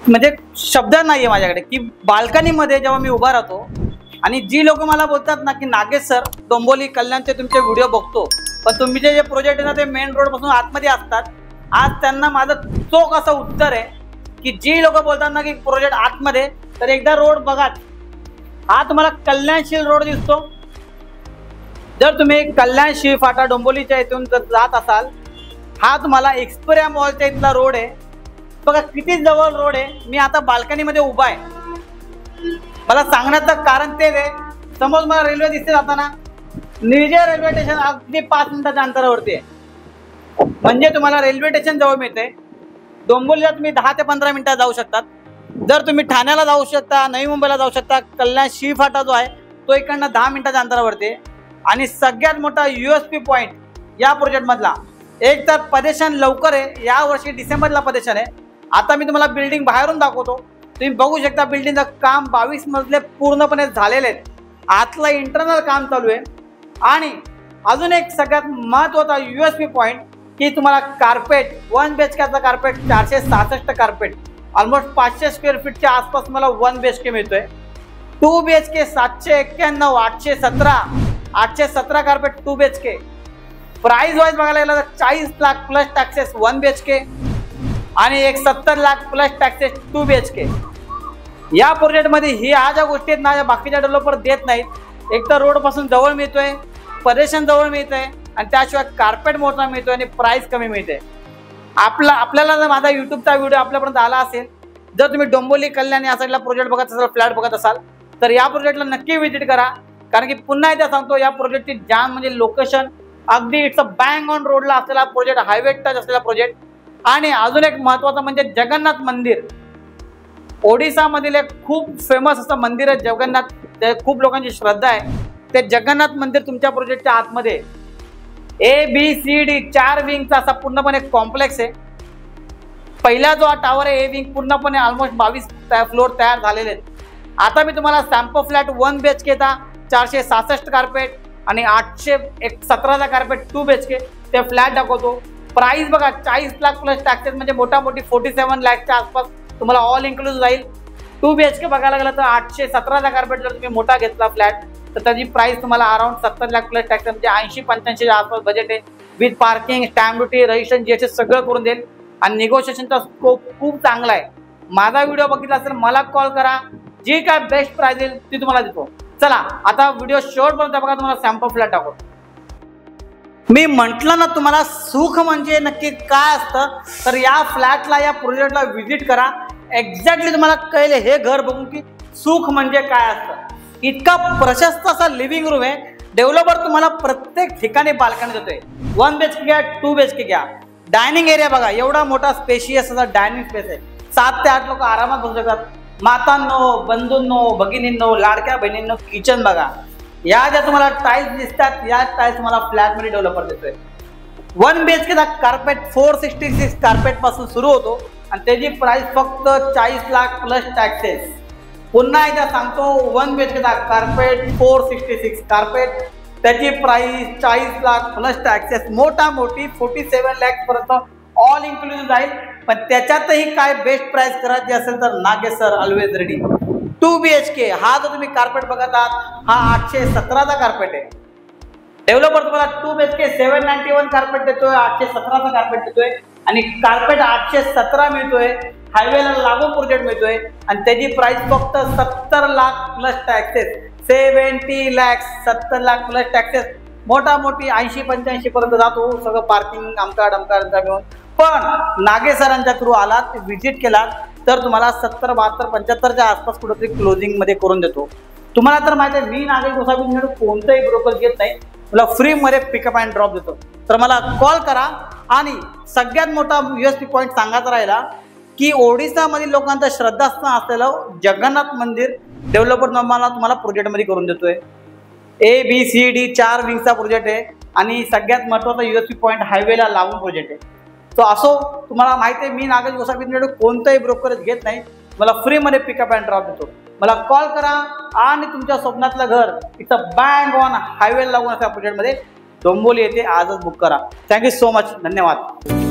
म्हणजे शब्द नाहीये माझ्याकडे की बाल्कनीमध्ये जेव्हा मी उभा राहतो आणि जी लोक मला बोलतात ना की नागेश सर डोंबिवली कल्याणचे तुमचे व्हिडिओ बघतो, पण तुम्ही जे प्रोजेक्ट आहे ना ते मेन रोड पासून आतमध्ये असतात, आज त्यांना माझं चोख असं उत्तर आहे की जी लोक बोलतात ना की प्रोजेक्ट आतमध्ये, तर एकदा रोड बघा. हा तुम्हाला कल्याणशील रोड दिसतो. जर तुम्ही कल्याणशील फाटा डोंबिवलीच्या इथून जर जात असाल, हा तुम्हाला एक्सप्रिया मॉलच्या इथला रोड आहे. बघा किती जवळ रोड आहे. मी आता बाल्कनीमध्ये उभा आहे. मला सांगण्याचं कारण तेच आहे, समोर मला रेल्वे दिसते जाताना, निर्जय रेल्वे स्टेशन अगदी 5 मिनिटाच्या अंतरावरती आहे. म्हणजे तुम्हाला रेल्वे स्टेशन जवळ मिळते. डोंबिवलीला तुम्ही 10 ते 15 मिनिटात जाऊ शकतात. जर तुम्ही ठाण्याला जाऊ शकता, नवी मुंबईला जाऊ शकता, कल्याण शी फाटा जो आहे तो इकडनं 10 मिनिटाच्या अंतरावरती आहे. आणि सगळ्यात मोठा USP पॉईंट या प्रोजेक्टमधला, एक तर पदेशन लवकर आहे. यावर्षी डिसेंबरला पदेशन आहे. आता मी तुम्हाला बिल्डिंग बाहेरून दाखवतो. तुम्ही बघू शकता बिल्डिंगचं काम 22 मजले पूर्णपणे झालेले आहेत. आतलं इंटरनल काम चालू आहे. आणि अजून एक सगळ्यात महत्त्वाचा USP पॉईंट की तुम्हाला कार्पेट 1 BHKचा कार्पेट 466 कार्पेट ऑलमोस्ट 500 स्क्वेअर फीटच्या आसपास मला 1 BHK मिळतोय. 2 BHK 791, 817 carpet 2 BHK. Price wise बघायला गेलं तर 40 लाख प्लस टॅक्सेस 1 BHK आणि एक 70 लाख प्लस टॅक्सेस 2 BHK. या प्रोजेक्टमध्ये ह्या ज्या गोष्टी आहेत ना, या बाकीच्या डेव्हलपर देत नाहीत. एक तर रोड पासून जवळ मिळतोय, परेशन जवळ मिळतंय, आणि त्याशिवाय कार्पेट मोठा मिळतोय आणि प्राइस कमी मिळते. आपल्याला जर माझा यूट्यूबचा व्हिडिओ आपल्यापर्यंत आला असेल, जर तुम्ही डोंबिवली कल्याण या साईडला प्रोजेक्ट बघत असाल, फ्लॅट बघत असाल, तर या प्रोजेक्टला नक्की व्हिजिट करा. कारण की पुन्हा एकदा सांगतो, या प्रोजेक्टची जाम म्हणजे लोकेशन अगदी इट्स अ बँग ऑन रोडला असलेला प्रोजेक्ट, हायवे टच असलेला प्रोजेक्ट. आणि अजून एक महत्त्वाचं म्हणजे जगन्नाथ मंदिर. ओडिसामधील एक खूप फेमस असं मंदिर आहे जगन्नाथ. ते खूप लोकांची श्रद्धा आहे. ते जगन्नाथ मंदिर तुमच्या प्रोजेक्टच्या आतमध्ये ABCD 4 विंगचा असा पूर्णपणे कॉम्प्लेक्स आहे. पहिला जो टावर आहे A विंग पूर्णपणे ऑलमोस्ट 22 फ्लोर तयार झालेले आहेत. आता मी तुम्हाला सॅम्पल फ्लॅट 1 BHKचा 466 कार्पेट आणि 817चा कार्पेट 2 BHK ते फ्लॅट दाखवतो. प्राइस बघा 40 लाख प्लस टॅक्सेस, म्हणजे मोठी 47 लाखच्या आसपास तुम्हाला ऑल इन्क्लूड जाईल. 2 BHK बघायला गेलं तर 817चा कार्पेट जर तुम्ही मोठा घेतला फ्लॅट तर त्याची प्राइस तुम्हाला अराउंड 70 लाख प्लस टॅक्स, म्हणजे 80-85च्या आसपास बजेट आहे. With parking, stamp duty, registration, GST सगळं करून देईल. आणि निगोशिएशनचा स्कोप खूप चांगला आहे. माझा व्हिडिओ बघितला असेल मला कॉल करा, जी काय बेस्ट प्राइस येईल ती तुम्हाला देतो. चला आता व्हिडिओ शेवटपर्यंत बघा, तुम्हाला सॅम्पल फ्लॅट दाखवतो. मी म्हटलं ना तुम्हाला सुख म्हणजे नक्की काय असतं, तर या फ्लॅटला, या प्रोजेक्टला व्हिजिट करा. एक्झॅक्टली तुम्हाला कळेल हे घर बघून की सुख म्हणजे काय असतं. इतका प्रशस्त असा लिव्हिंग रूम आहे. डेव्हलपर तुम्हाला प्रत्येक ठिकाणी बाल्कनी देतोय. 1 BHK घ्या, 2 BHK घ्या. डायनिंग एरिया बघा, एवढा मोठा स्पेशियस असा डायनिंग स्पेस आहे. 7 ते 8 लोक आरामात बसू शकतात. मातांनो, बंधूंनो, भगिनींनो, लाडक्या बहिणींनो, किचन बघा. या ज्या तुम्हाला टाईल्स दिसतात, या टाईल्स तुम्हाला फ्लॅटमध्ये डेव्हलपर देतोय. 1 BHKचा कार्पेट 466 कार्पेट पासून सुरू होतो आणि त्याची प्राइस फक्त 40 लाख प्लस टॅक्सेस. पुन्हा एकदा सांगतो, 1 BHKचा कार्पेट 466 कार्पेट, त्याची प्राइस 40 लाख प्लस टॅक्सेस. मोठी 47 लाख पर्यंत ऑल इन्क्लुसिव्ह जाईल. पण त्याच्यातही काय बेस्ट प्राइस करायची असेल तर Nagesh sir always ready. 2 BHK हा जो तुम्ही कार्पेट बघत आहात, हा 817चा कार्पेट आहे. डेव्हलपर तुम्हाला 2 BHK 791 कार्पेट देतोय, 817चा कार्पेट देतोय आणि कार्पेट 817 मिळतोय. हायवेला लागून प्रोजेक्ट मिळतोय आणि त्याची प्राइस फक्त 70 lakh plus taxes. 70 lakh, 70 lakh plus taxes. मोठी 80-85 पर्यंत जातो सगळं पार्किंग अमका मिळून. पण नागेश सरांच्या थ्रू आलात, व्हिजिट केलात तर तुम्हाला 70, 72, 75च्या आसपास कुठेतरी क्लोजिंग मध्ये करून देतो. तुम्हाला तर माहिती आहे मी नागेश गोसावी कोणताही ब्रोकर घेत नाही, मला फ्रीमध्ये पिकअप अँड ड्रॉप देतो. तर मला कॉल करा. आणि सगळ्यात मोठा USP पॉईंट सांगायचा राहिला की ओडिसामधील लोकांचा श्रद्धास्थान असलेलं जगन्नाथ मंदिर डेव्हलपर तुम्हाला प्रोजेक्टमध्ये करून देतोय. ABCD 4 विंगचा प्रोजेक्ट आहे आणि सगळ्यात महत्त्वाचा USP पॉईंट हायवेला लागून प्रोजेक्ट आहे. तो असो, तुम्हाला माहिती आहे मी नागेश गोसावी कोणताही ब्रोकरेज घेत नाही, मला फ्रीमध्ये पिकअप अँड ड्रॉप देतो. मला कॉल करा आणि तुमच्या स्वप्नातलं घर इथं बँग ऑन हायवेला लागून अशा प्रोजेक्टमध्ये डोंबिवली येथे आजच बुक करा. Thank you so much. धन्यवाद.